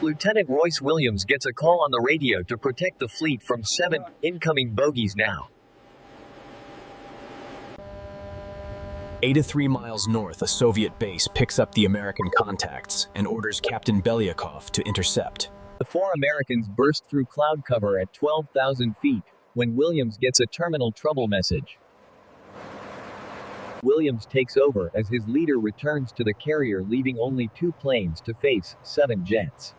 Lt Royce Williams gets a call on the radio to protect the fleet from 7 incoming bogeys now. 83 miles north, a Soviet base picks up the American contacts and orders Captain Belyakov to intercept. The 4 Americans burst through cloud cover at 12,000 feet when Williams gets a terminal trouble message. Williams takes over as his leader returns to the carrier, leaving only 2 planes to face 7 jets.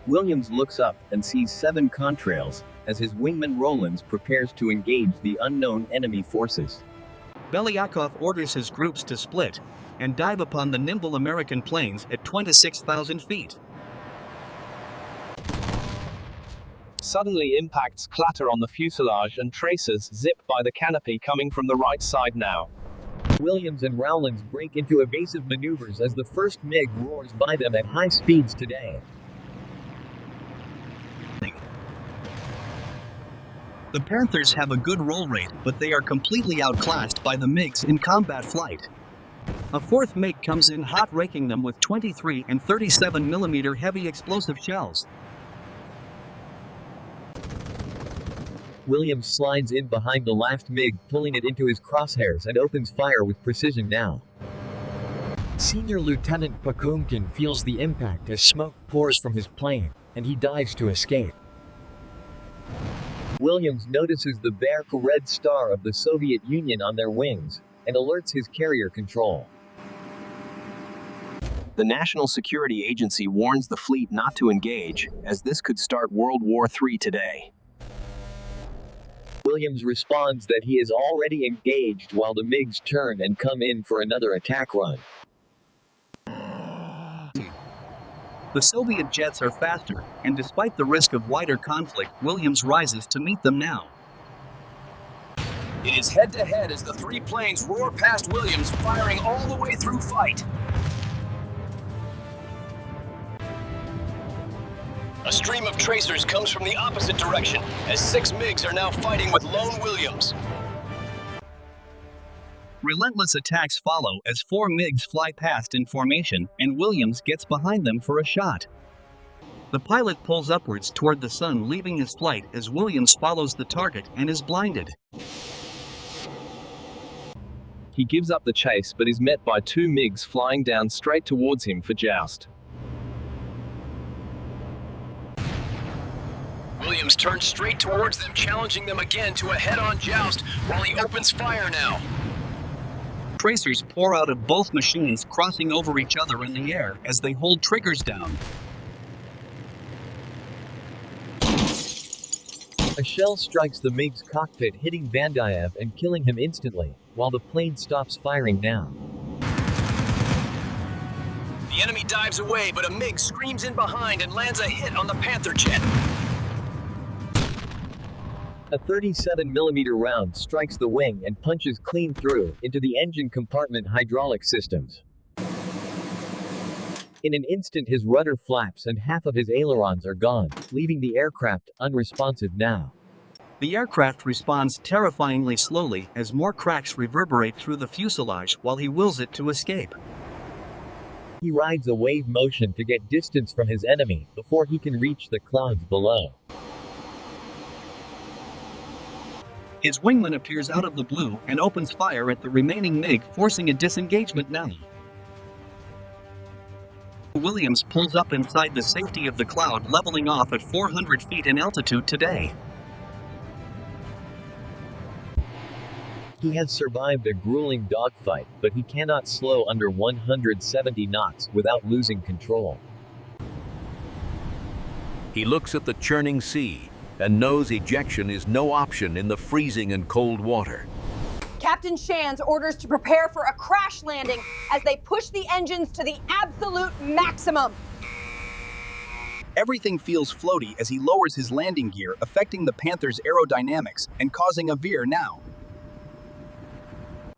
Williams looks up and sees 7 contrails as his wingman Rollins prepares to engage the unknown enemy forces. Belyakov orders his groups to split and dive upon the nimble American planes at 26,000 feet. Suddenly impacts clatter on the fuselage and tracers zip by the canopy coming from the right side now. Williams and Rowlands break into evasive maneuvers as the first MiG roars by them at high speeds today. The Panthers have a good roll rate, but they are completely outclassed by the MiGs in combat flight. A 4th MiG comes in hot, raking them with 23 and 37 mm heavy explosive shells. Williams slides in behind the last MiG, pulling it into his crosshairs and opens fire with precision now. Senior Lieutenant Pakumkin feels the impact as smoke pours from his plane, and he dives to escape. Williams notices the bare red star of the Soviet Union on their wings and alerts his carrier control. The National Security Agency warns the fleet not to engage, as this could start World War III today. Williams responds that he is already engaged while the MiGs turn and come in for another attack run. The Soviet jets are faster, and despite the risk of wider conflict, Williams rises to meet them now. It is head-to-head as the 3 planes roar past Williams, firing all the way through fight. A stream of tracers comes from the opposite direction, as 6 MiGs are now fighting with lone Williams. Relentless attacks follow as 4 MiGs fly past in formation, and Williams gets behind them for a shot. The pilot pulls upwards toward the sun, leaving his flight as Williams follows the target and is blinded. He gives up the chase but is met by 2 MiGs flying down straight towards him for joust. Williams turns straight towards them, challenging them again to a head-on joust while he opens fire now. Tracers pour out of both machines, crossing over each other in the air as they hold triggers down. A shell strikes the MiG's cockpit, hitting Bandyaev and killing him instantly, while the plane stops firing now. The enemy dives away, but a MiG screams in behind and lands a hit on the Panther jet. A 37mm round strikes the wing and punches clean through into the engine compartment hydraulic systems. In an instant his rudder flaps and half of his ailerons are gone, leaving the aircraft unresponsive now. The aircraft responds terrifyingly slowly as more cracks reverberate through the fuselage while he wills it to escape. He rides a wave motion to get distance from his enemy before he can reach the clouds below. His wingman appears out of the blue and opens fire at the remaining MiG, forcing a disengagement now. Williams pulls up inside the safety of the cloud, leveling off at 400 feet in altitude today. He has survived a grueling dogfight, but he cannot slow under 170 knots without losing control. He looks at the churning sea and knows ejection is no option in the freezing and cold water. Captain Shands orders to prepare for a crash landing as they push the engines to the absolute maximum. Everything feels floaty as he lowers his landing gear, affecting the Panther's aerodynamics and causing a veer now.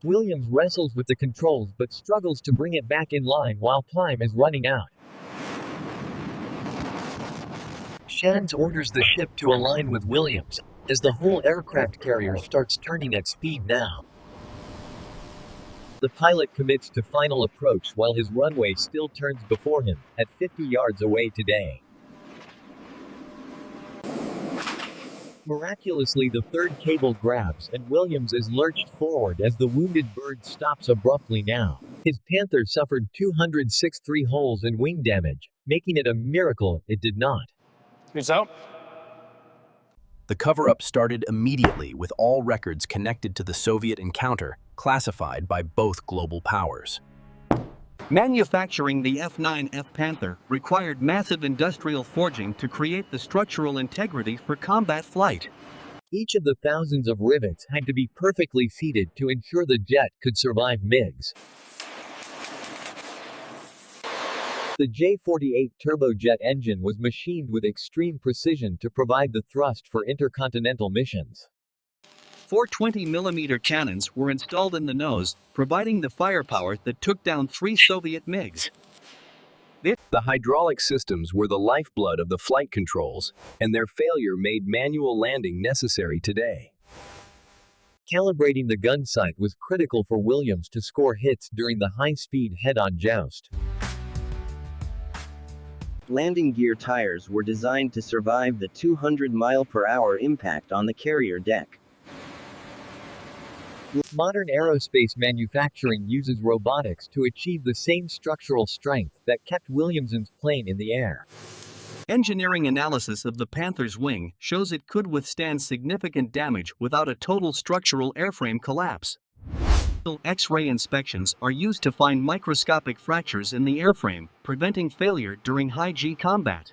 Williams wrestles with the controls but struggles to bring it back in line while time is running out. Shands orders the ship to align with Williams, as the whole aircraft carrier starts turning at speed now. The pilot commits to final approach while his runway still turns before him, at 50 yards away today. Miraculously, the third cable grabs and Williams is lurched forward as the wounded bird stops abruptly now. His Panther suffered 263 holes in wing damage, making it a miracle it did not. Who's out? The cover-up started immediately with all records connected to the Soviet encounter classified by both global powers. Manufacturing the F9F Panther required massive industrial forging to create the structural integrity for combat flight. Each of the thousands of rivets had to be perfectly seated to ensure the jet could survive MiGs. The J-48 turbojet engine was machined with extreme precision to provide the thrust for intercontinental missions. 4 20mm cannons were installed in the nose, providing the firepower that took down 3 Soviet MiGs. The hydraulic systems were the lifeblood of the flight controls, and their failure made manual landing necessary today. Calibrating the gun sight was critical for Williams to score hits during the high-speed head-on joust. Landing gear tires were designed to survive the 200-mile-per-hour impact on the carrier deck. Modern aerospace manufacturing uses robotics to achieve the same structural strength that kept Williamson's plane in the air. Engineering analysis of the Panther's wing shows it could withstand significant damage without a total structural airframe collapse. X-ray inspections are used to find microscopic fractures in the airframe, preventing failure during high-G combat.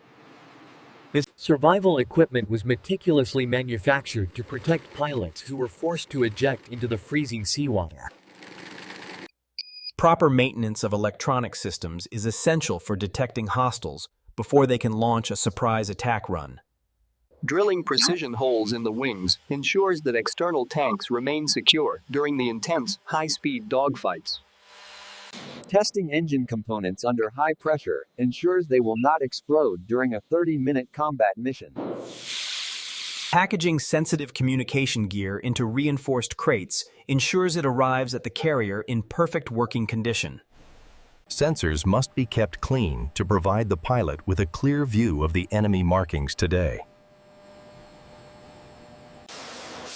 This survival equipment was meticulously manufactured to protect pilots who were forced to eject into the freezing seawater. Proper maintenance of electronic systems is essential for detecting hostiles before they can launch a surprise attack run. Drilling precision holes in the wings ensures that external tanks remain secure during the intense, high-speed dogfights. Testing engine components under high pressure ensures they will not explode during a 30-minute combat mission. Packaging sensitive communication gear into reinforced crates ensures it arrives at the carrier in perfect working condition. Sensors must be kept clean to provide the pilot with a clear view of the enemy markings today.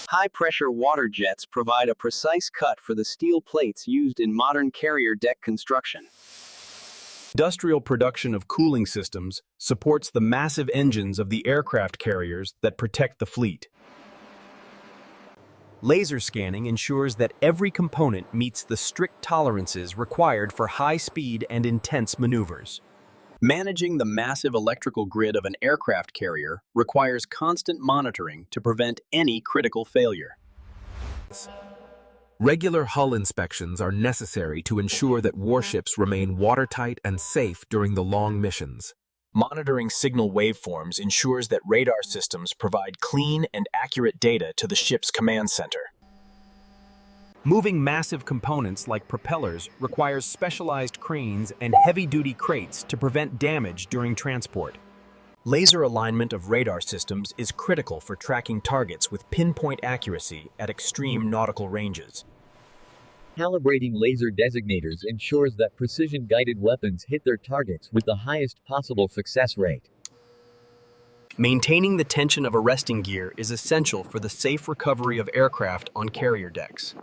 High-pressure water jets provide a precise cut for the steel plates used in modern carrier deck construction. Industrial production of cooling systems supports the massive engines of the aircraft carriers that protect the fleet. Laser scanning ensures that every component meets the strict tolerances required for high-speed and intense maneuvers. Managing the massive electrical grid of an aircraft carrier requires constant monitoring to prevent any critical failure. Regular hull inspections are necessary to ensure that warships remain watertight and safe during the long missions. Monitoring signal waveforms ensures that radar systems provide clean and accurate data to the ship's command center. Moving massive components like propellers requires specialized cranes and heavy-duty crates to prevent damage during transport. Laser alignment of radar systems is critical for tracking targets with pinpoint accuracy at extreme nautical ranges. Calibrating laser designators ensures that precision-guided weapons hit their targets with the highest possible success rate. Maintaining the tension of arresting gear is essential for the safe recovery of aircraft on carrier decks.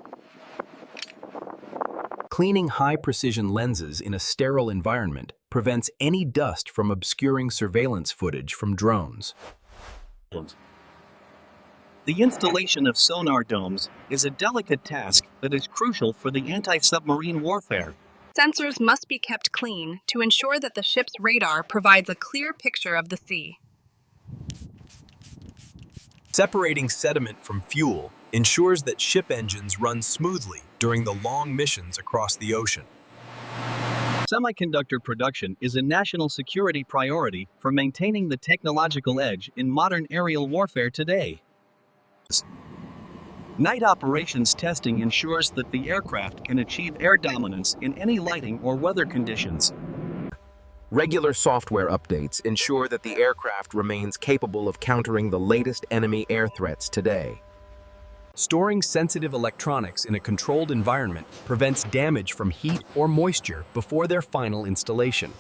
Cleaning high-precision lenses in a sterile environment prevents any dust from obscuring surveillance footage from drones. The installation of sonar domes is a delicate task that is crucial for the anti-submarine warfare. Sensors must be kept clean to ensure that the ship's radar provides a clear picture of the sea. Separating sediment from fuel ensures that ship engines run smoothly during the long missions across the ocean. Semiconductor production is a national security priority for maintaining the technological edge in modern aerial warfare today. Night operations testing ensures that the aircraft can achieve air dominance in any lighting or weather conditions. Regular software updates ensure that the aircraft remains capable of countering the latest enemy air threats today. Storing sensitive electronics in a controlled environment prevents damage from heat or moisture before their final installation.